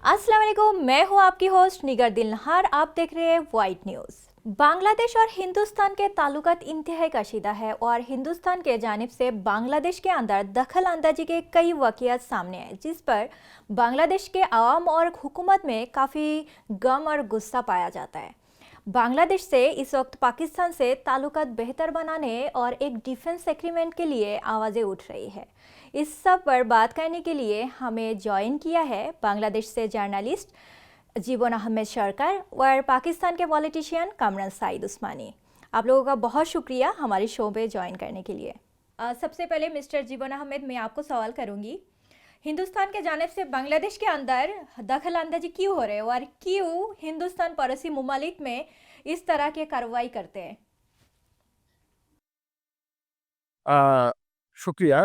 अस्सलाम वालेकुम, मैं हूं आपकी होस्ट निगर दिलनहार। आप देख रहे हैं वाइट न्यूज़। बांग्लादेश और हिंदुस्तान के ताल्लुकात इंतहाई कशीदा है और हिंदुस्तान के जानिब से बांग्लादेश के अंदर दखल अंदाजी के कई वाक़यात सामने आए, जिस पर बांग्लादेश के अवाम और हुकूमत में काफ़ी गम और गुस्सा पाया जाता है। बांग्लादेश से इस वक्त पाकिस्तान से ताल्लुकात बेहतर बनाने और एक डिफेंस एग्रीमेंट के लिए आवाज़ें उठ रही है। इस सब पर बात करने के लिए हमें ज्वाइन किया है बांग्लादेश से जर्नलिस्ट जीवन अहमद सरकार और पाकिस्तान के पॉलिटिशियन कामरान साइद उस्मानी। आप लोगों का बहुत शुक्रिया हमारे शो पे ज्वाइन करने के लिए। सबसे पहले मिस्टर जीवन अहमद, मैं आपको सवाल करूंगी, हिंदुस्तान के जानिब से बांग्लादेश के अंदर दखल अंदाजी क्यों हो रहे हैं और क्यों हिंदुस्तान पड़ोसी ममालिक में इस तरह के कार्रवाई करते हैं? अ, शुक्रिया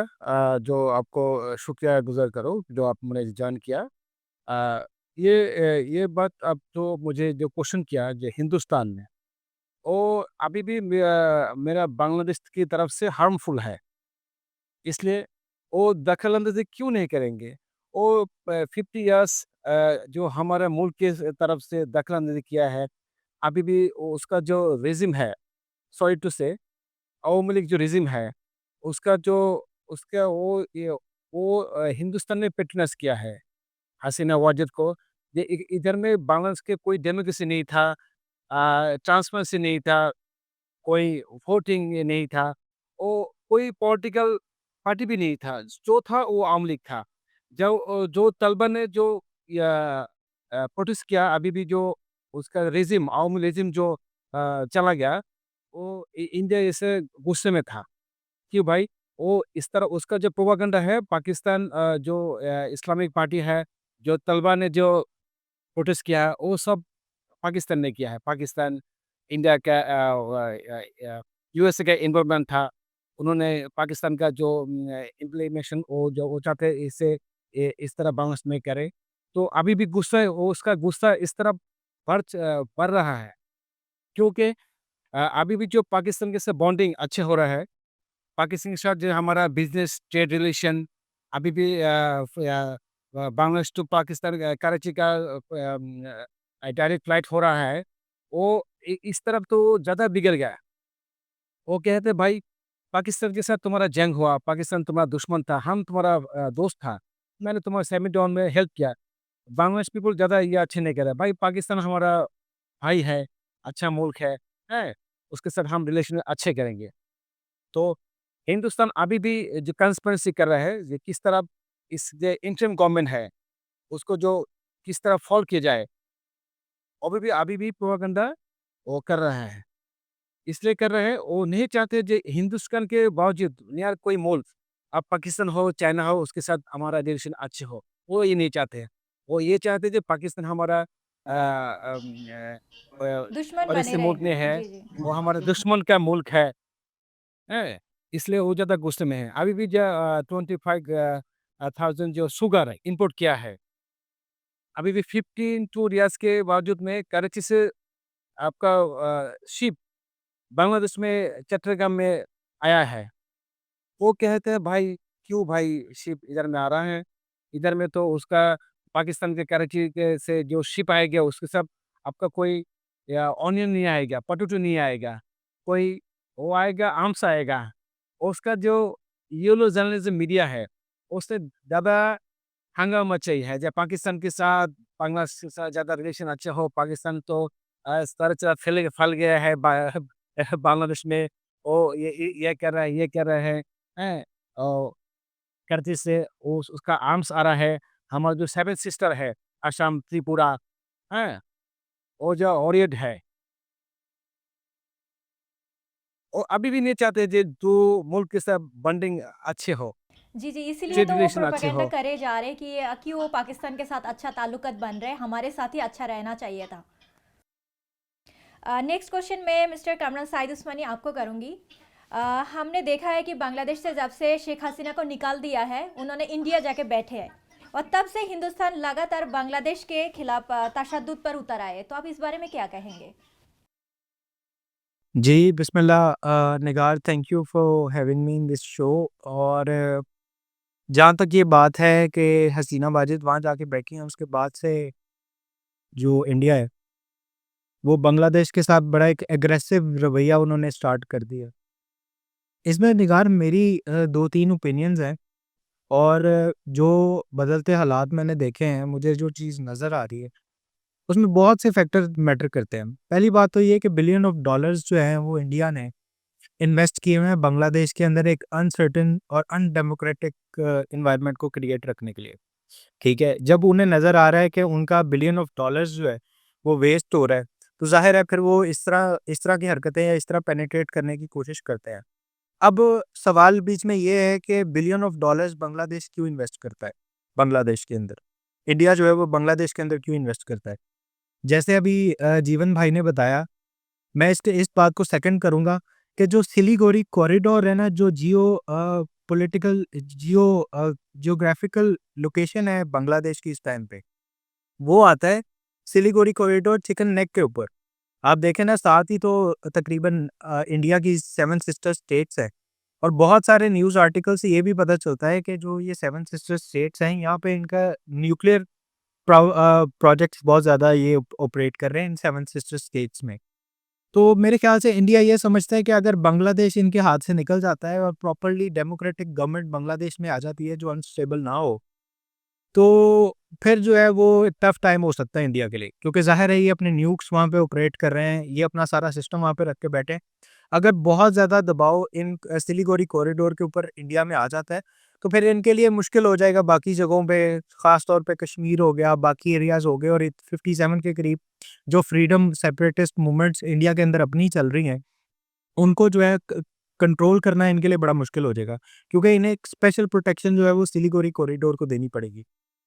जो आपको शुक्रिया गुज़ार करो जो आपने जॉइन किया। अ, ये बात आप जो मुझे जो क्वेश्चन किया जो हिंदुस्तान में, वो अभी भी मेरा बांग्लादेश की तरफ से हार्मफुल है। इसलिए वो दखल-अंदाज़ी क्यों नहीं करेंगे? वो 50 इयर्स जो हमारे मुल्क के तरफ से दखल-अंदाज़ी किया है, अभी भी उसका जो रेज़िम है, सॉरी टू से अवामी लीग जो रेज़िम है, उसका जो उसका वो हिंदुस्तान ने पैट्रोनाइज़ किया है, हसीना वाजद को। ये इधर में बांग्लादेश के कोई डेमोक्रेसी नहीं था, ट्रांसपेरेंसी नहीं था, कोई वोटिंग ये नहीं था, वो कोई पॉलिटिकल पार्टी भी नहीं था, जो था वो आवामी लीग था। जो तलबा ने जो प्रोटेस्ट किया, अभी भी जो उसका रेज़िम अवामी रेज़िम जो चला गया, वो इंडिया जैसे गुस्से में था। क्यों भाई? वो इस तरह उसका जो प्रोपेगेंडा है पाकिस्तान जो इस्लामिक पार्टी है, जो तलबा ने जो प्रोटेस्ट किया है, वो सब पाकिस्तान ने किया है। पाकिस्तान, इंडिया का यूएसए का इन्वॉल्वमेंट था। उन्होंने पाकिस्तान का जो इम्प्लीमेशन वो चाहते हैं इसे इस तरह बाउंस में करे। तो अभी भी गुस्सा है, वो उसका गुस्सा इस तरह बढ़ रहा है क्योंकि अभी भी जो पाकिस्तान के साथ बॉन्डिंग अच्छे हो रहा है, पाकिस्तान के साथ जो हमारा बिज़नेस ट्रेड रिलेशन अभी भी बांग्लादेश टू पाकिस्तान कराची का डायरेक्ट फ्लाइट हो रहा है, वो इस तरफ तो ज़्यादा बिगड़ गया है। वो कहते हैं भाई पाकिस्तान के साथ तुम्हारा जंग हुआ, पाकिस्तान तुम्हारा दुश्मन था, हम तुम्हारा दोस्त था, मैंने तुम्हारे सेमी डाउन में हेल्प किया। बांग्लादेश पीपल ज़्यादा ये अच्छे नहीं कह रहे, भाई पाकिस्तान हमारा भाई है, अच्छा मुल्क है? उसके साथ हम रिलेशन अच्छे करेंगे। तो हिंदुस्तान अभी भी जो कंस्पिरेसी कर रहा है, ये किस तरह इस जो इंटरिम गवर्नमेंट है, उसको जो किस तरह फॉल किया जाए, अभी भी प्रोपेगेंडा वो कर रहा है। इसलिए कर रहे हैं, वो नहीं चाहते जो हिंदुस्तान के बावजूद यार कोई मुल्क, अब पाकिस्तान हो, चाइना हो, उसके साथ हमारा रिलेशन अच्छे हो, वो ये नहीं चाहते हैं। वो ये चाहते हैं जो पाकिस्तान हमारा दुश्मन बने पड़ोसी रहे। मुल्क में है, जी जी। वो हमारे दुश्मन का मुल्क है? इसलिए वो ज़्यादा गुस्से में है। अभी भी जो 25 थाउज़ेंड जो शुगर इम्पोर्ट किया है, अभी भी 15 रियाज़ के बावजूद में कराची से आपका शिप बांग्लादेश में चट्टग्राम में आया है। वो कहते हैं भाई क्यों भाई शिप इधर में आ रहा है? इधर में तो उसका पाकिस्तान के कराची के से जो शिप आएगा उसके साथ आपका कोई या ऑनियन नहीं आएगा, पोटैटो नहीं आएगा, कोई वो आएगा आर्म्स आएगा। उसका जो येलो जर्नलिज़्म मीडिया है, उससे ज़्यादा हंगामा चाहिए है। जब पाकिस्तान के साथ बांग्लादेश के साथ ज़्यादा रिलेशन अच्छा हो, पाकिस्तान तो सारा तरह फैल गया है बांग्लादेश में। वो ये कर रहा है, ये कर रहे हैं? और कराची से उसका आर्म्स आ रहा है। हमारा जो 7 सिस्टर है, असम, त्रिपुरा, हैं? वो जो ओरिएंट है, वो अभी भी नहीं चाहते जे 2 मुल्क के साथ बॉन्डिंग अच्छे हो, जी जी, इसीलिए ट्रेड तो वो रिलेशन अच्छे प्रोपेगेंडा हो। करे जा रहे हैं कि क्यों पाकिस्तान के साथ अच्छा ताल्लुकात बन रहे हैं, हमारे साथ ही अच्छा रहना चाहिए था। नेक्स्ट क्वेश्चन मैं मिस्टर कामरान साइद उस्मानी आपको करूंगी। हमने देखा है कि बांग्लादेश से जब से शेख हसीना को निकाल दिया है, उन्होंने इंडिया जाके बैठे हैं और तब से हिंदुस्तान लगातार बांग्लादेश के खिलाफ तशद्दुद पर उतर आए, तो आप इस बारे में क्या कहेंगे? जी, बिस्मिल्लाह Nigar thank you for having me in this show और जहाँ तक ये बात है कि हसीना माजिद वहाँ जाके बैठी हैं, उसके बाद से जो इंडिया है, वो बांग्लादेश के साथ बड़ा एक एग्रेसिव रवैया उन्होंने स्टार्ट कर दिया। इसमें निगार मेरी 2-3 ओपिनियंस हैं और जो बदलते हालात मैंने देखे हैं, मुझे जो चीज़ नज़र आ रही है, उसमें बहुत से फैक्टर मैटर करते हैं। पहली बात तो ये है कि बिलियन ऑफ डॉलर्स जो हैं, वो इंडिया ने इन्वेस्ट किए हुए हैं बांग्लादेश के अंदर एक अनसर्टेन और अनडेमोक्रेटिक एनवायरनमेंट को क्रिएट रखने के लिए। ठीक है? जब उन्हें नज़र आ रहा है कि उनका बिलियन ऑफ डॉलर्स जो है, वो वेस्ट हो रहा है, तो ज़ाहिर है फिर वो इस तरह की हरकतें या इस तरह पेनिट्रेट करने की कोशिश करते हैं। अब सवाल बीच में ये है कि बिलियन ऑफ डॉलर्स बांग्लादेश क्यों इन्वेस्ट करता है, बांग्लादेश के अंदर? इंडिया जो है वो बांग्लादेश के अंदर क्यों इन्वेस्ट करता है? जैसे अभी जीवन भाई ने बताया, मैं इसके इस बात को सेकंड करूँगा कि जो सिलीगुड़ी कॉरिडोर है ना, जो पॉलिटिकल जियोग्राफिकल लोकेशन है बांग्लादेश की इस टाइम पे, वो आता है सिलीगुड़ी कॉरिडोर चिकन नेक के ऊपर। आप देखें ना, साथ ही तो तकरीबन इंडिया की 7 सिस्टर स्टेट्स हैं और बहुत सारे न्यूज़ आर्टिकल से ये भी पता चलता है कि जो ये 7 सिस्टर स्टेट्स हैं, यहाँ पे इनका न्यूक्लियर प्रोजेक्ट्स बहुत ज़्यादा ये ऑपरेट कर रहे हैं इन 7 सिस्टर स्टेट्स में। तो मेरे ख्याल से इंडिया ये समझता है कि अगर बांग्लादेश इनके हाथ से निकल जाता है और प्रॉपर्ली डेमोक्रेटिक गवर्नमेंट बांग्लादेश में आ जाती है जो अनस्टेबल ना हो, तो फिर जो है वो टफ टाइम हो सकता है इंडिया के लिए, क्योंकि ज़ाहिर है ये अपने न्यूक्स वहाँ पे ऑपरेट कर रहे हैं, ये अपना सारा सिस्टम वहाँ पे रख के बैठे हैं। अगर बहुत ज़्यादा दबाव इन सिलीगुड़ी कॉरिडोर के ऊपर इंडिया में आ जाता है, तो फिर इनके लिए मुश्किल हो जाएगा बाकी जगहों पे, ख़ास तौर पे कश्मीर हो गया, बाकी एरियाज़ हो गए और 57 के करीब जो फ्रीडम सेपरेटिस्ट मूवमेंट्स इंडिया के अंदर अपनी चल रही हैं, उनको जो है कंट्रोल करना इनके लिए बड़ा मुश्किल हो जाएगा, क्योंकि इन्हें एक स्पेशल प्रोटेक्शन जो है वो सिलीगुड़ी कॉरिडोर को देनी पड़ेगी।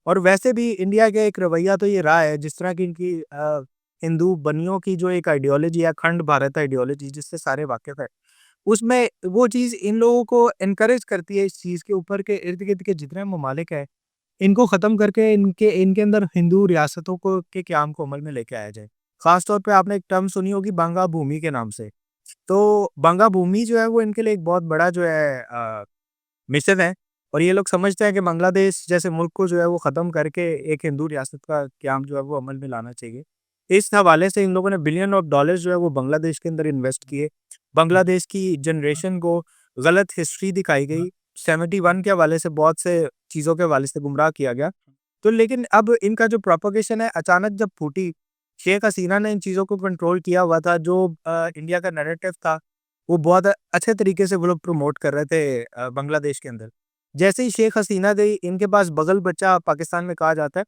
और वैसे भी इंडिया का एक रवैया तो ये रहा है, जिस तरह की इनकी हिंदू बनियों की जो एक आइडियोलॉजी है, अखंड भारत आइडियोलॉजी जिससे सारे वाकिफ है, उसमें वो चीज़ इन लोगों को एनकरेज करती है इस चीज़ के ऊपर के इर्द गिर्द के जितने ममालिक हैं, इनको ख़त्म करके इनके इनके अंदर हिंदू रियासतों को के क़याम को अमल में लेके आया जाए। ख़ास तौर पे आपने एक टर्म सुनी होगी बांगा भूमि के नाम से। तो बांगा भूमि जो है वो इनके लिए एक बहुत बड़ा जो है मिशन है और ये लोग समझते हैं कि बांग्लादेश जैसे मुल्क को जो है वो ख़त्म करके एक हिंदू रियासत का क़याम जो है वो अमल में लाना चाहिए। इस हवाले से इन लोगों ने बिलियन ऑफ डॉलर्स जो है वो बांग्लादेश के अंदर इन्वेस्ट किए। बांग्लादेश की जनरेशन को गलत हिस्ट्री दिखाई गई। 71 के हवाले से बहुत से चीज़ों के हवाले से गुमराह किया गया। तो लेकिन अब इनका जो प्रोपेगेशन है अचानक जब फूटी, शेख हसीना ने इन चीज़ों को कंट्रोल किया हुआ था। जो इंडिया का नैरेटिव था, वो बहुत अच्छे तरीके से वो लोग प्रमोट कर रहे थे बांग्लादेश के अंदर। जैसे ही शेख हसीना गई, इनके पास बगल बच्चा पाकिस्तान में कहा जाता है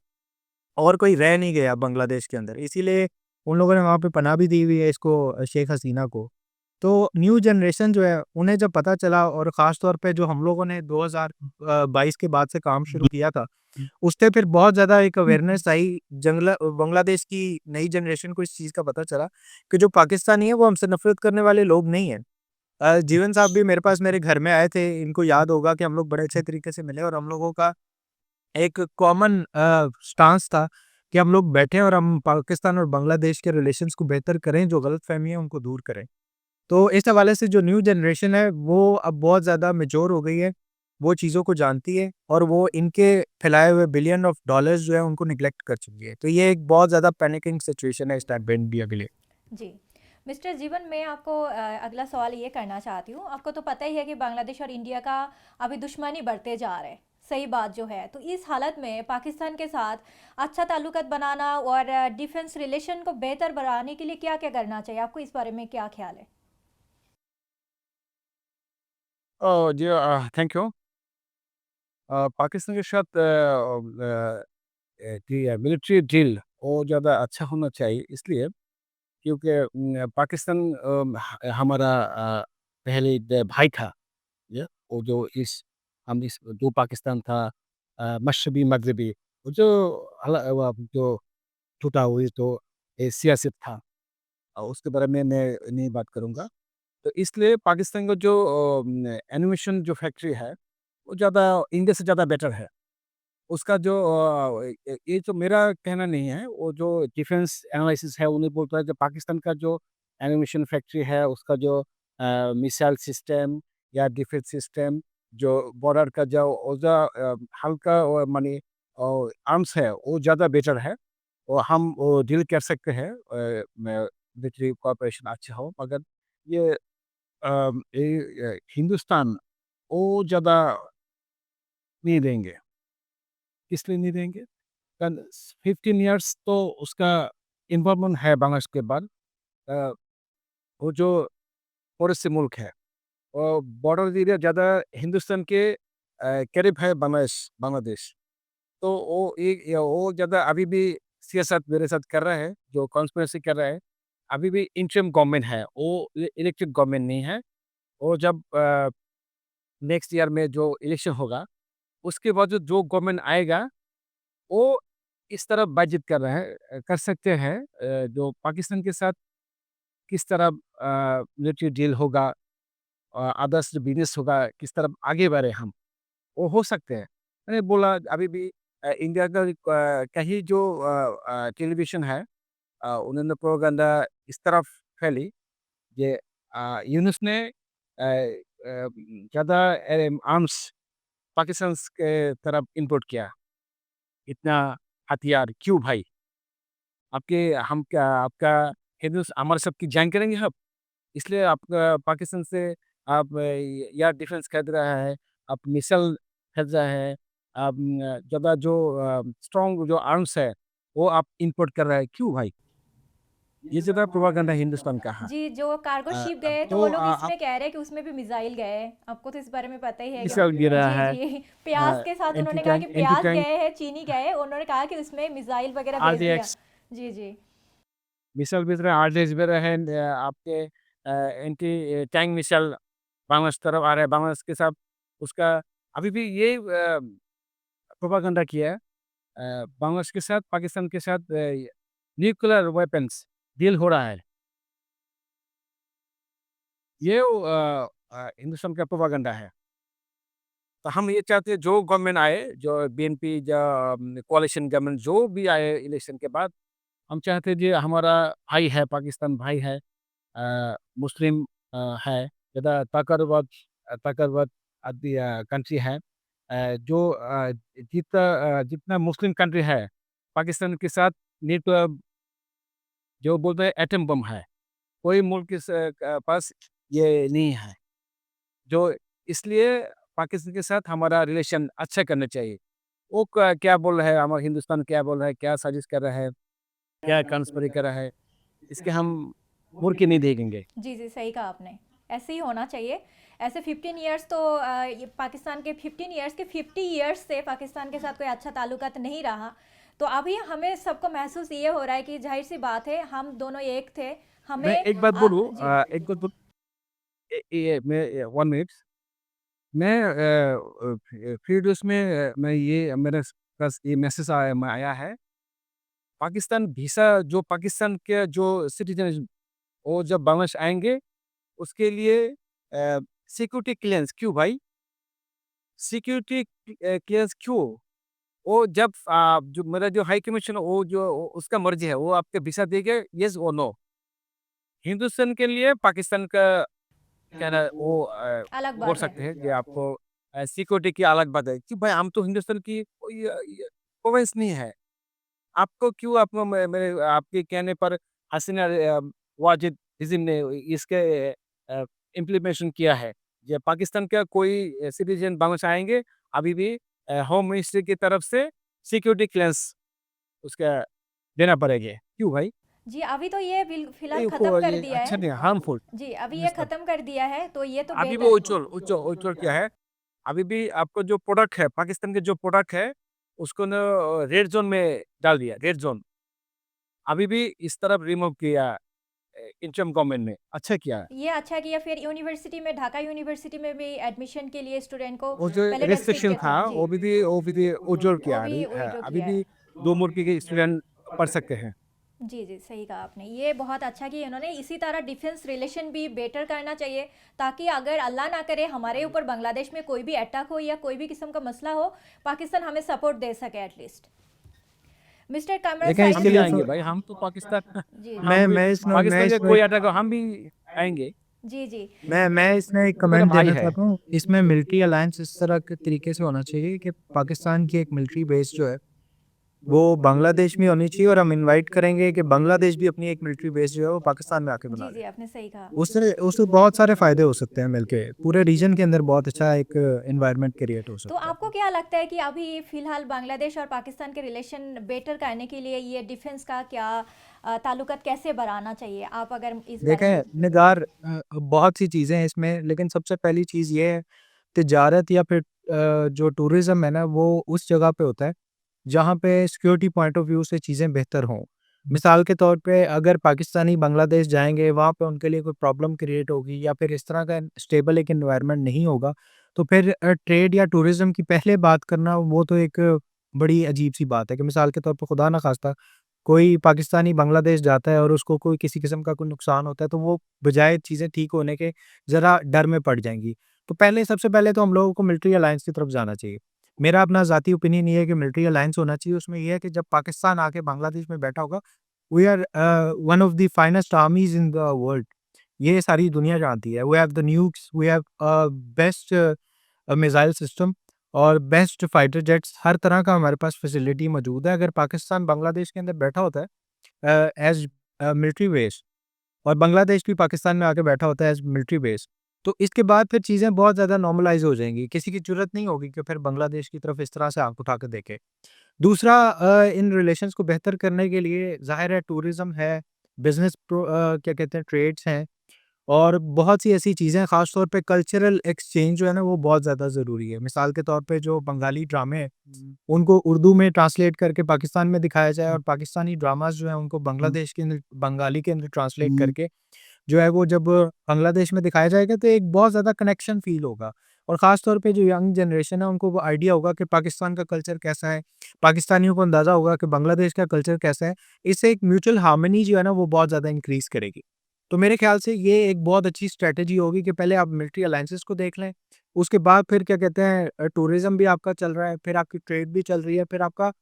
और कोई रह नहीं गया बांग्लादेश के अंदर। इसीलिए उन लोगों ने वहाँ पे पनाह भी दी हुई है इसको शेख हसीना को। तो न्यू जनरेशन जो है, उन्हें जब पता चला और ख़ास तौर पे जो हम लोगों ने 2022 के बाद से काम शुरू किया था, उससे फिर बहुत ज़्यादा एक अवेयरनेस आई। बांग्लादेश की नई जनरेशन को इस चीज़ का पता चला कि जो पाकिस्तानी है, वो हमसे नफ़रत करने वाले लोग नहीं हैं। जीवन साहब भी मेरे पास मेरे घर में आए थे, इनको याद होगा कि हम लोग बड़े अच्छे तरीके से मिले और हम लोगों का एक कॉमन स्टांस था कि हम लोग बैठें और हम पाकिस्तान और बांग्लादेश के रिलेशंस को बेहतर करें, जो गलतफ़हमी है उनको दूर करें। तो इस हवाले से जो न्यू जनरेशन है, वो अब बहुत ज़्यादा मैच्योर हो गई है, वो चीज़ों को जानती है और वो इनके फैलाए हुए बिलियन ऑफ डॉलर्स जो है उनको नेग्लेक्ट कर चुकी है। तो ये एक बहुत ज़्यादा पैनिकिंग सिचुएशन है इस टाइम पे इंडिया के लिए। जी। मिस्टर जीवन, मैं आपको अगला सवाल ये करना चाहती हूँ। आपको तो पता ही है कि बांग्लादेश और इंडिया का अभी दुश्मनी बढ़ते जा रहा है। सही बात जो है, तो इस हालत में पाकिस्तान के साथ अच्छा ताल्लुकात बनाना और डिफेंस रिलेशन को बेहतर बनाने के लिए क्या-क्या करना चाहिए? आपको इस बारे में क्या ख़्याल है? जी थैंक यू। पाकिस्तान के साथ कि मिलिट्री डील और ज़्यादा अच्छा होना चाहिए इसलिए क्योंकि पाकिस्तान हमारा पहले भाई था। ये वो जो इस जो पाकिस्तान था मशरक़ी मग़रबी, वो जो वो जो टूटा हुई तो सियासत था। उसके बारे में मैं नहीं बात करूँगा। तो इसलिए पाकिस्तान का जो एनिमेशन जो फैक्ट्री है, वो ज़्यादा इंडिया से ज़्यादा बेटर है। उसका जो ये तो मेरा कहना नहीं है, वो जो डिफेंस एनालिसिस है, उन्हें बोलता है कि पाकिस्तान का जो एनिमेशन फैक्ट्री है, उसका जो मिसाइल सिस्टम या डिफेंस सिस्टम जो बॉर्डर का जो हल्का और माने आर्म्स है वो ज़्यादा बेटर है और हम वो डील कर सकते हैं मिलिट्री कोऑपरेशन अच्छा हो मगर ये हिंदुस्तान वो ज़्यादा नहीं देंगे। इसलिए नहीं देंगे? कारण 15 इयर्स तो उसका इन्वॉल्वमेंट है बांग्लादेश के बाद। अ, वो जो पड़ोसी मुल्क है और बॉर्डर एरिया ज़्यादा हिंदुस्तान के करीब है बांग्लादेश। तो वो ज़्यादा अभी भी सियासत मेरे साथ कर रहा है, जो कॉन्स्पिरेसी कर रहा है। अभी भी इंटरिम गवर्नमेंट है, वो इलेक्टेड गवर्नमेंट नहीं है। वो जब नेक्स्ट ईयर में जो इलेक्शन होगा, उसके बाद जो गवर्नमेंट आएगा, वो इस तरह बातचीत कर रहा है कर सकते हैं जो पाकिस्तान के साथ किस तरह मिलिट्री डील होगा अदर्स बिज़नेस होगा, किस तरह आगे बढ़े हम, वो हो सकते हैं। मैंने बोला अभी भी इंडिया का कहीं जो टेलीविज़न है उन्होंने प्रोपेगेंडा इस तरफ फैली ये यूनुस ने ज़्यादा आर्म्स पाकिस्तान के तरफ इम्पोर्ट किया। इतना हथियार क्यों भाई? आपके हम क्या आपका हिंदुस हमारे सबकी जंग करेंगे आप? इसलिए आप पाकिस्तान से आप एयर डिफेंस खरीद रहा है, आप मिसाइल खरीद रहा है, आप ज़्यादा जो स्ट्रॉन्ग जो आर्म्स है, वो आप इम्पोर्ट कर रहा है, क्यों भाई? ये ज़्यादा प्रोपेगेंडा हिंदुस्तान का है। जी, जो कार्गो शिप गए तो तो वो लोग आप इसमें कह रहे हैं कि उसमें भी मिसाइल गए। आपको तो इस बारे में पता ही है मिसाइल गिरा जी, है, जी। प्यास के साथ एंटी उन्होंने कहा टैंक कि एंटी प्यास टैंक गए हैं, चीनी गए, उन्होंने कहा कि उसमें मिसाइल वगैरह भेज दिया। आरडीएक्स जी, जी। मिसाइल भेज रहे हैं, आरडीएक्स भेज रहे हैं आपके एंटी टैंक मिसाइल बांग्लादेश तरफ आ रहा है, बांग्लादेश के साथ उसका अभी भी ये प्रोपेगेंडा किया है बांग्लादेश के साथ, पाकिस्तान के साथ न्यूक्लियर वेपन्स डील हो रहा है। ये हिंदुस्तान का प्रोपेगेंडा है। तो हम ये चाहते हैं जो गवर्नमेंट आए, जो बीएनपी या कोalition गवर्नमेंट जो भी आए इलेक्शन के बाद, हम चाहते हैं कि हमारा भाई है, पाकिस्तान भाई है, मुस्लिम है, ज़्यादा ताकतवर कंट्री है। जो जितना मुस्लिम कंट्री है, पाकिस्तान के साथ न्यूक्लियर जो बोलते हैं एटम बम है, कोई मुल्क के पास ये नहीं है। जो इसलिए पाकिस्तान के साथ हमारा रिलेशन अच्छा करना चाहिए। वो क्या बोल रहा है, हमारा हिंदुस्तान क्या बोल रहा है, क्या साजिश कर रहा है, क्या कॉन्स्पिरेसी कर रहा है, इसके हम मुड़ के नहीं देखेंगे। जी, जी, सही कहा आपने। ऐसे ही होना चाहिए। ऐसे 15 इयर्स तो ये पाकिस्तान के 15 इयर्स के 50 इयर्स से पाकिस्तान के साथ कोई अच्छा ताल्लुकात नहीं रहा। तो अभी हमें सबको महसूस ये हो रहा है कि ज़ाहिर-सी बात है, हम दोनों एक थे। मैं हमें एक बात बोलूँ जी। एक बात बोल मैं 1 मिनट मैं फीड उसमें मैं ये मेरे पास ये मैसेज आया है, पाकिस्तान वीज़ा जो पाकिस्तान के जो सिटीज़न वो जब बांग्लादेश आएँगे, उसके लिए सिक्योरिटी क्लियरेंस क्यों भाई? सिक्योरिटी क्लियरेंस क्यों? वो जब जो मेरा जो हाई कमीशन वो जो उसका मर्ज़ी है, वो आपको वीज़ा देगा येस और नो। हिंदुस्तान के लिए पाकिस्तान का कहना वो अलग बोल बात है। सकते हैं कि आपको सिक्योरिटी की अलग बात है कि भाई हम तो हिंदुस्तान की कोई प्रोविंस नहीं है। आपको क्यों आपको मेरे आपके कहने पर हसीना वाजिद रिज़िम ने इसके इम्प्लीमेंटेशन किया है। ये पाकिस्तान का कोई सिटीज़न बांग्लादेश आएँगे, अभी भी होम मिनिस्ट्री की तरफ से सिक्योरिटी क्लियरेंस उसका देना पड़ेगा। क्यों भाई? जी, अभी तो ये फ़िलहाल ये ख़त्म कर ये दिया अच्छा है। नहीं है, हार्मफुल जी, अभी ये हिंदुस्तान ख़त्म कर दिया है, तो ये तो अभी भी बेहतर उज्ज्वल क्या है, अभी भी आपको जो प्रोडक्ट है, पाकिस्तान के जो प्रोडक्ट है, उसको ना रेड ज़ोन में डाल दिया, रेड ज़ोन। अभी भी इस तरफ रिमूव किया इंटरिम गवर्नमेंट ने, अच्छा किया। ये अच्छा किया। फिर यूनिवर्सिटी में, ढाका यूनिवर्सिटी में भी एडमिशन के लिए स्टूडेंट को वो जो पहले रिस्ट्रिक्शन रेस्ट्रिक्टेड था, था। जी, वो भी उज्ज्वल वो किया। भी विड्रॉ अभी किया भी है। 2 मुल्क के स्टूडेंट पढ़ सकते हैं। जी, जी, सही कहा आपने। ये बहुत अच्छा किया इन्होंने। इसी तरह डिफेंस रिलेशन भी बेटर करना चाहिए, ताकि अगर अल्लाह ना करे हमारे ऊपर बांग्लादेश में कोई भी अटैक हो या कोई भी किस्म का मसला हो, पाकिस्तान हमें सपोर्ट दे सके एटलीस्ट। मिस्टर कमर लेकिन हम इसके भी साइद। लिए आएँगे भाई, हम तो पाकिस्तान जी, मैं हम भी मैं इसमें पाकिस्तान के इसमें कोई अटैक हो, हम भी आएँगे। जी, जी। मैं इसमें एक वो मेरा कमेंट भाई देना है। चाहता हूँ। इसमें मिलिट्री अलायंस इस तरह के तरीके से होना चाहिए कि पाकिस्तान की एक मिलिट्री बेस जो है, वो बांग्लादेश में होनी चाहिए और हम इनवाइट करेंगे कि बांग्लादेश भी अपनी एक मिलिट्री बेस जो है वो पाकिस्तान में आके बना जी, ले। जी, आपने सही कहा। उससे उससे बहुत सारे फ़ायदे हो सकते हैं मिलके। पूरे रीजन के अंदर बहुत अच्छा एक एनवायरनमेंट क्रिएट हो तो सकता है। आपको क्या लगता है कि अभी फ़िलहाल बांग्लादेश और पाकिस्तान के रिलेशन बेटर करने के लिए ये डिफेंस का क्या ताल्लुकात कैसे बढ़ाना चाहिए? आप अगर इस बारे में देखें निगार बहुत सी चीज़ें हैं इसमें, लेकिन सबसे पहली चीज़ ये है, तिजारत या फिर जो टूरिज़्म है ना, वो उस जगह पे होता है जहाँ पे सिक्योरिटी पॉइंट ऑफ व्यू से चीज़ें बेहतर हों। मिसाल के तौर पे अगर पाकिस्तानी बांग्लादेश जाएँगे, वहाँ पे उनके लिए कोई प्रॉब्लम क्रिएट होगी या फिर इस तरह का स्टेबल एक एनवायरनमेंट नहीं होगा, तो फिर ट्रेड या टूरिज़्म की पहले बात करना वो तो एक बड़ी अजीब-सी बात है कि मिसाल के तौर पे खुदा ना ख़ास्ता कोई पाकिस्तानी बांग्लादेश जाता है और उसको कोई किसी किस्म का कोई नुकसान होता है, तो वो बजाय चीज़ें ठीक होने के ज़रा डर में पड़ जाएँगी। तो पहले सबसे पहले तो हम लोगों को मिलिट्री अलायंस की तरफ जाना चाहिए। मेरा अपना ज़ाती ओपिनियन ये है कि मिलिट्री अलायंस होना चाहिए, उसमें ये है कि जब पाकिस्तान आके बांग्लादेश में बैठा होगा, we are one of the finest armies in the world. ये सारी दुनिया जानती है। We have the nukes, we have best missile system और बेस्ट फाइटर जेट्स, हर तरह का हमारे पास फैसिलिटी मौजूद है। अगर पाकिस्तान बांग्लादेश के अंदर बैठा होता है एज़ मिलिट्री बेस और बांग्लादेश भी पाकिस्तान में आके बैठा होता है एज़ मिलिट्री बेस, तो इसके बाद फिर चीज़ें बहुत ज़्यादा नॉर्मलाइज़ हो जाएँगी। किसी की ज़रूरत नहीं होगी कि फिर बांग्लादेश की तरफ इस तरह से आँख उठा के देखे। दूसरा इन रिलेशंस को बेहतर करने के लिए ज़ाहिर है टूरिज़्म है, बिज़नेस क्या कहते हैं ट्रेड्स हैं और बहुत सी ऐसी चीज़ें ख़ास तौर पे कल्चरल एक्सचेंज जो है ना वो बहुत ज़्यादा ज़रूरी है। मिसाल के तौर पे जो बंगाली ड्रामे हैं, उनको उर्दू में ट्रांसलेट करके पाकिस्तान में दिखाया जाए और पाकिस्तानी ड्रामास जो हैं उनको बांग्लादेश के अंदर बंगाली के अंदर ट्रांसलेट करके जो है वो जब बांग्लादेश में दिखाया जाएगा तो एक बहुत ज़्यादा कनेक्शन फ़ील होगा। और ख़ास तौर पे जो यंग जनरेशन है उनको वो आइडिया होगा कि पाकिस्तान का कल्चर कैसा है, पाकिस्तानियों को अंदाज़ा होगा कि बांग्लादेश का कल्चर कैसा है। इससे एक म्यूचुअल हार्मनी जो है ना वो बहुत ज़्यादा इंक्रीज़ करेगी। तो मेरे ख़्याल से ये एक बहुत अच्छी स्ट्रैटेजी होगी कि पहले आप मिलिट्री अलायंसेस को देख लें, उसके बाद फिर क्या कहते हैं टूरिज़्म भी आपका चल रहा है, फिर आपकी ट्रेड भी चल रही है, फिर आपका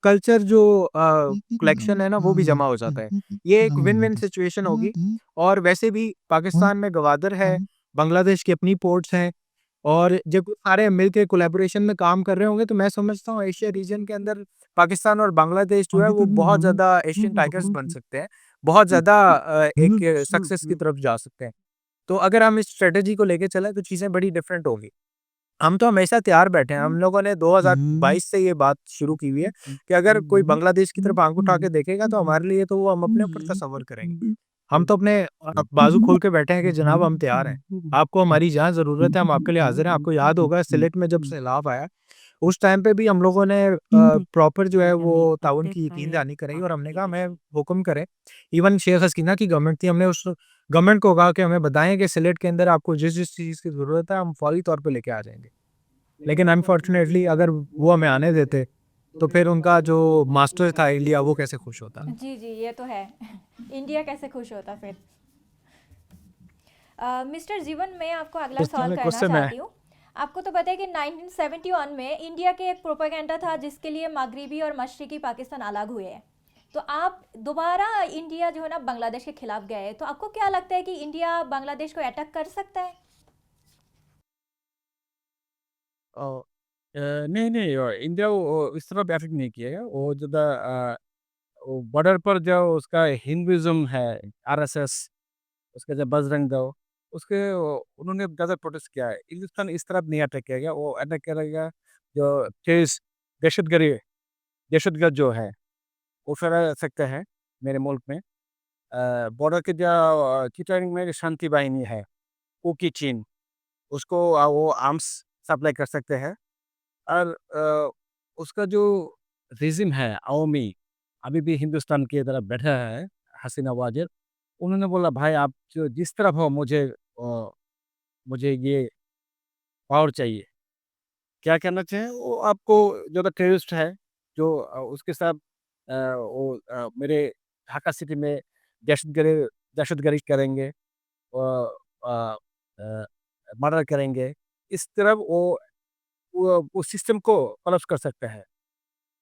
कल्चर जो कलेक्शन है ना वो भी जमा हो जाता है। ये एक विन-विन सिचुएशन होगी और वैसे भी पाकिस्तान में गवादर है, बांग्लादेश की अपनी पोर्ट्स हैं और जब सारे मिल के कोलैबोरेशन में काम कर रहे होंगे तो मैं समझता हूँ एशिया रीजन के अंदर पाकिस्तान और बांग्लादेश जो है वो बहुत ज़्यादा एशियन टाइगर्स बन सकते हैं। बहुत ज़्यादा एक सक्सेस की तरफ जा सकते हैं। तो अगर हम इस स्ट्रैटेजी को लेके चलें तो चीज़ें बड़ी डिफरेंट होंगी। हम तो हमेशा तैयार बैठे हैं। हम लोगों ने 2022 से ये बात शुरू की हुई है कि अगर कोई बांग्लादेश की तरफ आँख उठा के देखेगा तो हमारे लिए तो वो हम अपने ऊपर तसव्वुर करेंगे। हम तो अपने बाजू खोल के बैठे हैं कि जनाब हम तैयार हैं। आपको हमारी जहाँ ज़रूरत है हम आपके लिए हाज़िर हैं। आपको याद होगा सिलेट में जब सैलाब आया, उस टाइम पे भी हम लोगों ने प्रॉपर जो है वो ताउन की यकीन दहानी कराई और हमने कहा हमें हुक्म करें। इवन शेख हसीना की गवर्नमेंट थी, हमने उस गवर्नमेंट को कहा कि हमें बताएँ कि सिलेट के अंदर आपको जिस-जिस चीज़ की ज़रूरत है हम फौरी तौर पे लेके आ जाएँगे। लेकिन अनफॉर्चुनेटली अगर वो हमें आने देते, तो फिर उनका जो मास्टर था इंडिया वो कैसे खुश होता। जी, जी, ये तो है। इंडिया कैसे खुश होता फिर? मिस्टर जीवन, मैं आपको अगला सवाल करना क्वेश्चन है। चाहती हूँ। आपको तो पता है कि 1971 में इंडिया के एक प्रोपेगेंडा था जिसके लिए मगरिबी और मशरिकी पाकिस्तान अलग हुए हैं। तो आप दोबारा इंडिया जो है ना बांग्लादेश के खिलाफ गए, तो आपको क्या लगता है कि इंडिया बांग्लादेश को अटैक कर सकता है? अ नहीं, नहीं इंडिया वो इस तरह अफेक्ट नहीं किया। वो ज़्यादा वो बॉर्डर पर जो उसका हिंदुइज़्म है, आरएसएस, उसका जो बजरंग दल, उसके उन्होंने ज़्यादा प्रोटेस्ट किया है। हिंदुस्तान इस तरफ नहीं अटैक किया गया, वो अटैक करेगा जो टेररिस्ट दहशतगर्दी दहशतगर्द जो है, वो फैला सकते हैं मेरे मुल्क में। बॉर्डर के जो चिटागंग में जो शांति बाहिनी है, कुकी चीन, उसको वो आर्म्स सप्लाई कर सकते हैं। और उसका जो रिज़िम है अवामी, अभी भी हिंदुस्तान की तरफ बैठा है, हसीना वाजेद। उन्होंने बोला भाई आप जो जिस तरफ हो मुझे ये पावर चाहिए। क्या करना चाहिए? वो आपको जो तो टेररिस्ट है, जो उसके साथ मेरे ढाका सिटी में दहशतगर्दी दहशतगर्दी करेंगे, अ अ, मर्डर करेंगे। इस तरफ वो सिस्टम को कोलैप्स कर सकता है।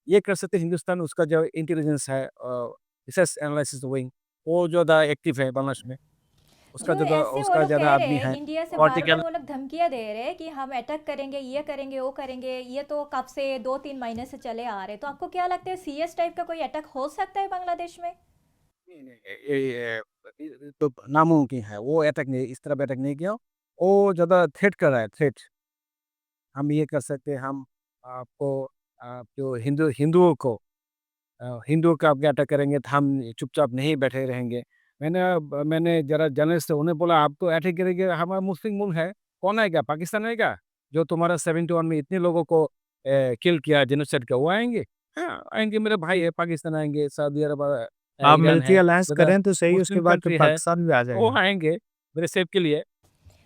ये कर सकते हैं हिंदुस्तान, उसका जो इंटेलिजेंस है रिसर्च एनालिसिस विंग, वो ज़्यादा एक्टिव है बांग्लादेश में। उसका जो जगह ऐसे वो उसका लोग ज़्यादा कह रहे आदमी हैं है इंडिया से बार बार पॉलिटिकल। वो लोग धमकियां दे रहे हैं कि हम अटैक करेंगे, ये करेंगे, वो करेंगे, ये तो कब से 2-3 महीने से चले आ रहे। तो आपको क्या लगता है सीएस टाइप का कोई अटैक हो सकता है बांग्लादेश में? नहीं, नहीं, ये तो नामुमकिन है, वो अटैक नहीं, इस तरह अटैक नहीं किया। वो ज़्यादा थ्रेट कर रहा है, थ्रेट। हम ये कर सकते हैं, हम आपको जो हिंदुओं को हिंदुओं का आपके अटैक करेंगे तो हम चुपचाप नहीं बैठे रहेंगे। मैंने ज़रा जर्नलिस्ट से उन्हें बोला आप तो अटैक करेंगे, हमारा मुस्लिम मुल्क है, कौन आएगा? पाकिस्तान आएगा? जो तुम्हारा 71 में इतने लोगों को किल किया, जेनोसाइड किया, वो आएँगे? हाँ, आएँगे, मेरे भाई है, पाकिस्तान आएँगे, सऊदी अरब आप ईरान मिलिट्री है, अलायंस ज़्यादा करें तो सही, उसके मुस्लिम बाद फिर कंट्री है, पाकिस्तान भी आ वो जाएगा। आएँगे मेरे सेफ के लिए।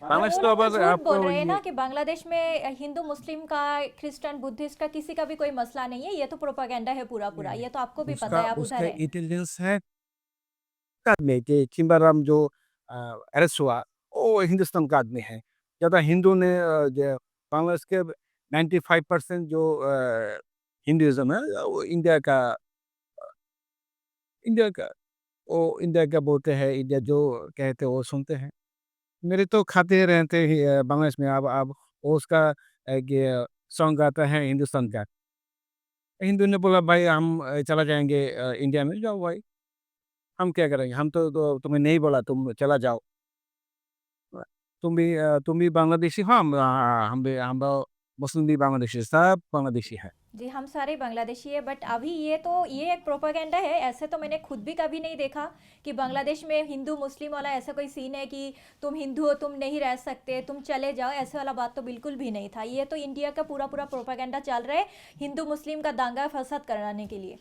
पर बांग्लादेश वो तो लोग तो अब झूठ बोल आपको रहे हैं ना ये कि बांग्लादेश में हिंदू मुस्लिम का, क्रिश्चियन बुद्धिस्ट का किसी का भी कोई मसला नहीं है, ये तो प्रोपागेंडा है पूरा नहीं, पूरा। नहीं, ये तो आपको भी पता उसका है, आप उधर उसका है। इंटेलिजेंस है का आदमी कि चिंबाराम जो अरेस्ट हुआ, वो हिंदुस्तान का आदमी है। ज़्यादा हिंदू ने जो बांग्लादेश के 95% जो हिंदुइज़्म है, वो इंडिया का वो इंडिया का बोलते हैं, इंडिया जो कहते हैं वो सुनते हैं। मेरे तो खाते रहते ही बांग्लादेश में। अब वो उसका ये सॉन्ग गाता है हिंदुस्तान का। हिंदू ने बोला भाई हम चला जाएँगे इंडिया में, जाओ भाई, हम क्या करेंगे? हम तो तुम्हें नहीं बोला तुम चला जाओ। तुम भी बांग्लादेशी हो, हम मुस्लिम भी बांग्लादेशी, सब बांग्लादेशी है। जी, हम सारे बांग्लादेशी है, बट अभी ये एक प्रोपागेंडा है। ऐसे तो मैंने खुद भी कभी नहीं देखा कि बांग्लादेश में हिंदू मुस्लिम वाला ऐसा कोई सीन है कि तुम हिंदू हो, तुम नहीं रह सकते, तुम चले जाओ, ऐसे वाला बात तो बिल्कुल भी नहीं था। ये तो इंडिया का पूरा पूरा प्रोपागेंडा चल रहा है हिंदू मुस्लिम का दांगा फसाद कराने के लिए।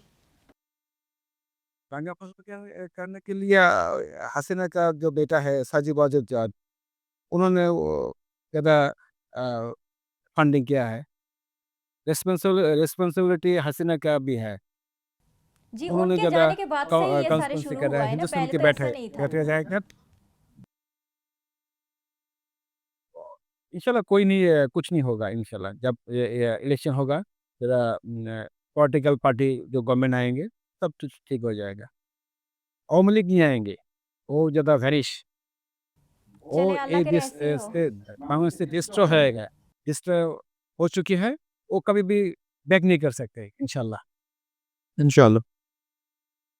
दंगा फसाद करने के लिए हसीना का जो बेटा है साजिद वाजिद जाद, उन्होंने वो ज़्यादा फंडिंग किया है। रिस्पॉन्सिबिलिटी हसीना का भी है। जी, उन्होंने उनके ज़्यादा जाने के बाद से ही ये सारे कंस्पेंसी शुरू कर रहा हुआ है, है ना, हिंदुस्तान पहले के तो ऐसा बैठे नहीं था। बैठे जाएगा। इंशाल्लाह कोई नहीं कुछ नहीं होगा इंशाल्लाह। जब ये इलेक्शन होगा, ज़रा पॉलिटिकल पार्टी जो गवर्नमेंट आएँगे, सब कुछ ठीक हो जाएगा। अवामी लीग नहीं आएँगे, वो ज़्यादा वैनिश, वो चले, अल्लाह ये करे देश ऐसे ही हो। बांग्लादेश से डिस्ट्रॉय होएगा, डिस्ट्रॉय हो चुकी है, वो कभी भी बैक नहीं कर सकते इंशाल्लाह। इंशाल्लाह।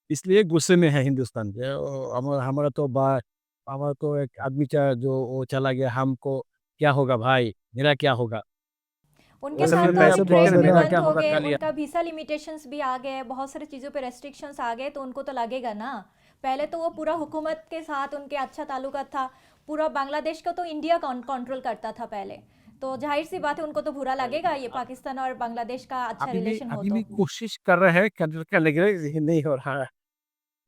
इसलिए गुस्से में है हिंदुस्तान जो हमारा तो हमारा तो एक आदमी जो वो चला गया, हमको क्या होगा भाई? मेरा क्या होगा? उनके वो असल साथ में तो समझते अभी पैसे अब बोलते बहुत हैं ट्रेड भी ज़्यादा मेरा बंद क्या हो होगा गए, कल या उनका वीसा लिमिटेशंस भी आ गए, बहुत सारी चीज़ों पे रेस्ट्रिक्शंस आ गए, तो उनको तो लगेगा ना। पहले तो वो पूरा हुकूमत के साथ उनके अच्छा ताल्लुकात था। पूरा बांग्लादेश को तो इंडिया कंट्रोल करता था पहले। तो जाहिर सी बात है उनको तो बुरा लगेगा ये पाकिस्तान और बांग्लादेश का अच्छा रिलेशन हो अभी तो। भी कोशिश कर रहे हैं कंट्रोल करने के लिए, लेकिन नहीं हो रहा है।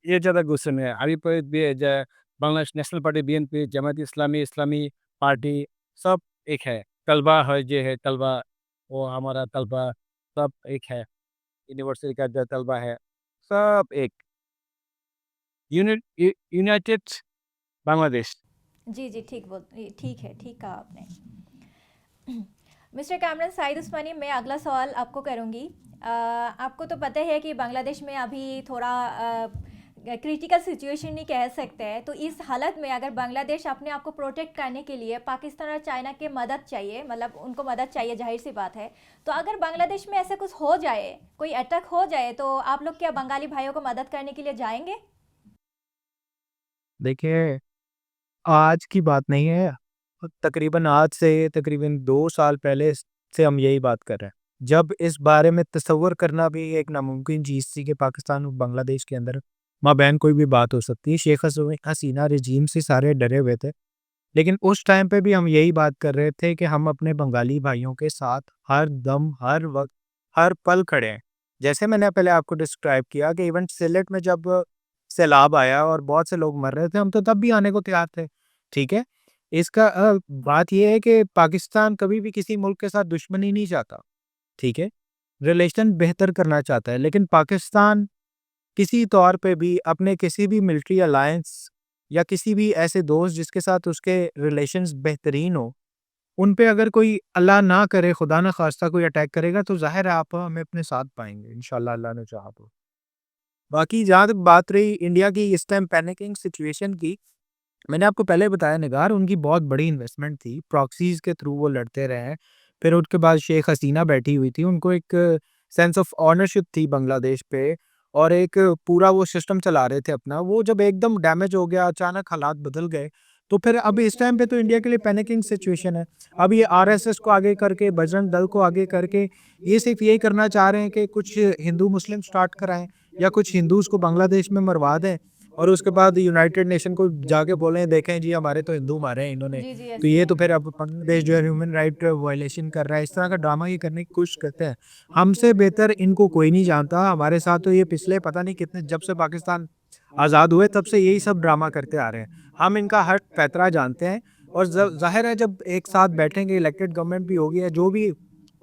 ये ज़्यादा गुस्से में है। अभी पर भी Bangladesh national party BNP, Jamaat Islami, इस्लामी पार्टी सब एक है। तलबा है, ये है तलबा, वो हमारा तलबा, सब एक है। यूनिवर्सिटी का जो तलबा है, सब एक यूनाइटेड बांग्लादेश। जी जी, ठीक है, ठीक कहा आपने। मिस्टर कैमरन साइद उस्मानी, मैं अगला सवाल आपको करूंगी। आपको तो पता है कि बांग्लादेश में अभी थोड़ा क्रिटिकल सिचुएशन नहीं कह सकते हैं। तो इस हालत में अगर बांग्लादेश अपने आप को प्रोटेक्ट करने के लिए पाकिस्तान और चाइना के मदद चाहिए, मतलब उनको मदद चाहिए, जाहिर सी बात है। तो अगर बांग्लादेश में ऐसा कुछ हो जाए, कोई अटैक हो जाए, तो आप लोग क्या बंगाली भाइयों को मदद करने के लिए जाएंगे? देखिए, आज की बात नहीं है, तकरीबन आज से तकरीबन 2 साल पहले से हम यही बात कर रहे हैं। जब इस बारे में तसव्वुर करना भी एक नामुमकिन चीज़ थी कि पाकिस्तान और बांग्लादेश के अंदर माबैन कोई भी बात हो सकती है। शेख हसीना रिजीम से सारे डरे हुए थे। लेकिन उस टाइम पे भी हम यही बात कर रहे थे कि हम अपने बंगाली भाइयों के साथ हर दम, हर वक़्त, हर पल खड़े हैं। जैसे मैंने पहले आपको डिस्क्राइब किया कि इवन सिलेट में जब सैलाब आया और बहुत से लोग मर रहे थे, हम तो तब भी आने को तैयार थे, ठीक है? इसका बात ये है कि पाकिस्तान कभी भी किसी मुल्क के साथ दुश्मनी नहीं चाहता, ठीक है? रिलेशन बेहतर करना चाहता है, लेकिन पाकिस्तान किसी तौर पे भी अपने किसी भी मिलिट्री अलायंस या किसी भी ऐसे दोस्त जिसके साथ उसके रिलेशंस बेहतरीन हो, उन पे अगर कोई अल्लाह ना करे, खुदा ना खास्ता कोई अटैक करेगा तो ज़ाहिर है आप हमें अपने साथ पाएँगे इंशाल्लाह अल्लाह ने चाहा तो। बाकी जहाँ तक बात रही इंडिया की इस टाइम पैनिकिंग सिचुएशन की, मैंने आपको पहले बताया निगार, उनकी बहुत बड़ी इन्वेस्टमेंट थी, प्रॉक्सीज़ के थ्रू वो लड़ते रहे हैं। फिर उसके बाद शेख हसीना बैठी हुई थी, उनको एक सेंस ऑफ ओनरशिप थी बांग्लादेश पे और एक पूरा वो सिस्टम चला रहे थे अपना। वो जब एकदम डैमेज हो गया, अचानक हालात बदल गए, तो फिर अब इस टाइम पे तो इंडिया के लिए पैनिकिंग सिचुएशन है। अब ये आरएसएस को आगे करके, बजरंग दल को आगे करके, ये सिर्फ़ यही करना चाह रहे हैं कि कुछ हिंदू मुस्लिम स्टार्ट कराएँ या कुछ हिंदूज़ को बांग्लादेश में मरवा दें और उसके बाद यूनाइटेड नेशन को जाके बोलें, देखें जी हमारे तो हिंदू मारे हैं इन्होंने। जी, जी, तो ऐसे ये है। तो फिर अब बांग्लादेश जो है ह्यूमन राइट वायलेशन कर रहा है, इस तरह का ड्रामा ये करने की कोशिश करते हैं। हमसे बेहतर इनको कोई नहीं जानता, हमारे साथ तो ये पिछले पता नहीं कितने, जब से पाकिस्तान आज़ाद हुए तब से यही सब ड्रामा करते आ रहे हैं। हम इनका हर पैतरा जानते हैं और ज़ाहिर है जब एक साथ बैठेंगे, इलेक्टेड गवर्नमेंट भी होगी या जो भी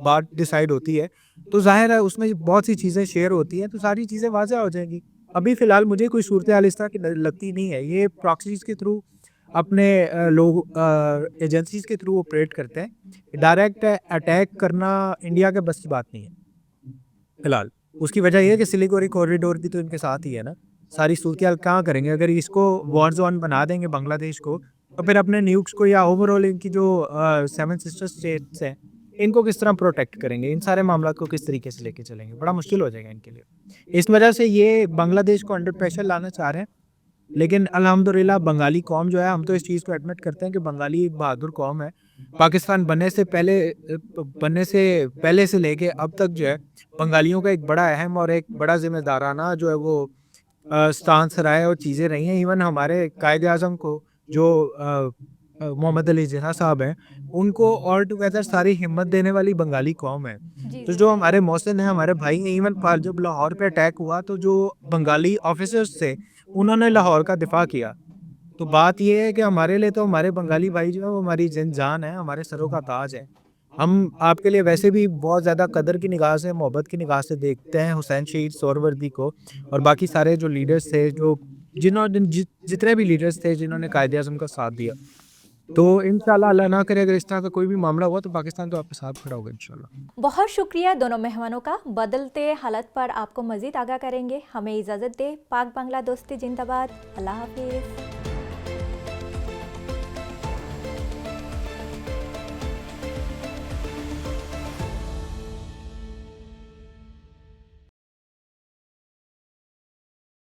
बात डिसाइड होती है, तो ज़ाहिर है उसमें बहुत सी चीज़ें शेयर होती हैं, तो सारी चीज़ें वाज़ेह हो जाएँगी। अभी फ़िलहाल मुझे कोई सूरत-ए-हाल इस तरह की लगती नहीं है। ये प्रॉक्सीज़ के थ्रू अपने लोग एजेंसीज़ के थ्रू ऑपरेट करते हैं। डायरेक्ट अटैक करना इंडिया के बस की बात नहीं है, फ़िलहाल। उसकी वजह ये है कि सिलिगुड़ी कॉरिडोर भी तो इनके साथ ही है ना। सारी सूरत-ए-हाल कहाँ करेंगे? अगर इसको वॉर ज़ोन बना देंगे बांग्लादेश को, तो फिर अपने न्यूक्स को या ओवरऑल इनकी जो 7 सिस्टर स्टेट्स हैं, इनको किस तरह प्रोटेक्ट करेंगे? इन सारे मामलात को किस तरीके से लेके चलेंगे? बड़ा मुश्किल हो जाएगा इनके लिए। इस वजह से ये बांग्लादेश को अंडर प्रेशर लाना चाह रहे हैं। लेकिन अल्हम्दुलिल्लाह बंगाली कौम जो है, हम तो इस चीज़ को एडमिट करते हैं कि बंगाली एक बहादुर कौम है। पाकिस्तान बनने से पहले से लेके अब तक जो है, बंगालियों का एक बड़ा अहम और एक बड़ा ज़िम्मेदाराना जो है वो स्टांस रहा है और चीज़ें रही हैं। इवन हमारे कायदे-आज़म को जो मोहम्मद अली जिन्ना साहब हैं, उनको ऑल टुगेदर सारी हिम्मत देने वाली बंगाली कौम है। जी, तो जी, जो सही। हमारे मोहसिन हैं, हमारे भाई हैं, इवन पर जब लाहौर पे अटैक हुआ तो जो बंगाली ऑफिसर्स थे, उन्होंने लाहौर का दिफ़ा किया। तो बात ये है कि हमारे लिए तो हमारे बंगाली भाई जो है वो हमारी जान है, हमारे सरों का ताज है। हम आपके लिए वैसे भी बहुत ज़्यादा कदर की निगाह से, मोहब्बत की निगाह से देखते हैं हुसैन शहीद सोहरावर्दी को और बाकी सारे जो लीडर्स थे, जो जितने भी लीडर्स थे जिन्होंने कायदे-आज़म का साथ दिया। तो इंशाल्लाह अल्लाह ना करे अगर इस तरह का कोई भी मामला हुआ तो पाकिस्तान तो आपके साथ खड़ा होगा इंशाल्लाह। बहुत शुक्रिया दोनों मेहमानों का। बदलते हालात पर आपको मज़ीद आगाह करेंगे। हमें इजाज़त दें। पाक बांग्ला दोस्ती जिंदाबाद। अल्लाह हाफ़िज़।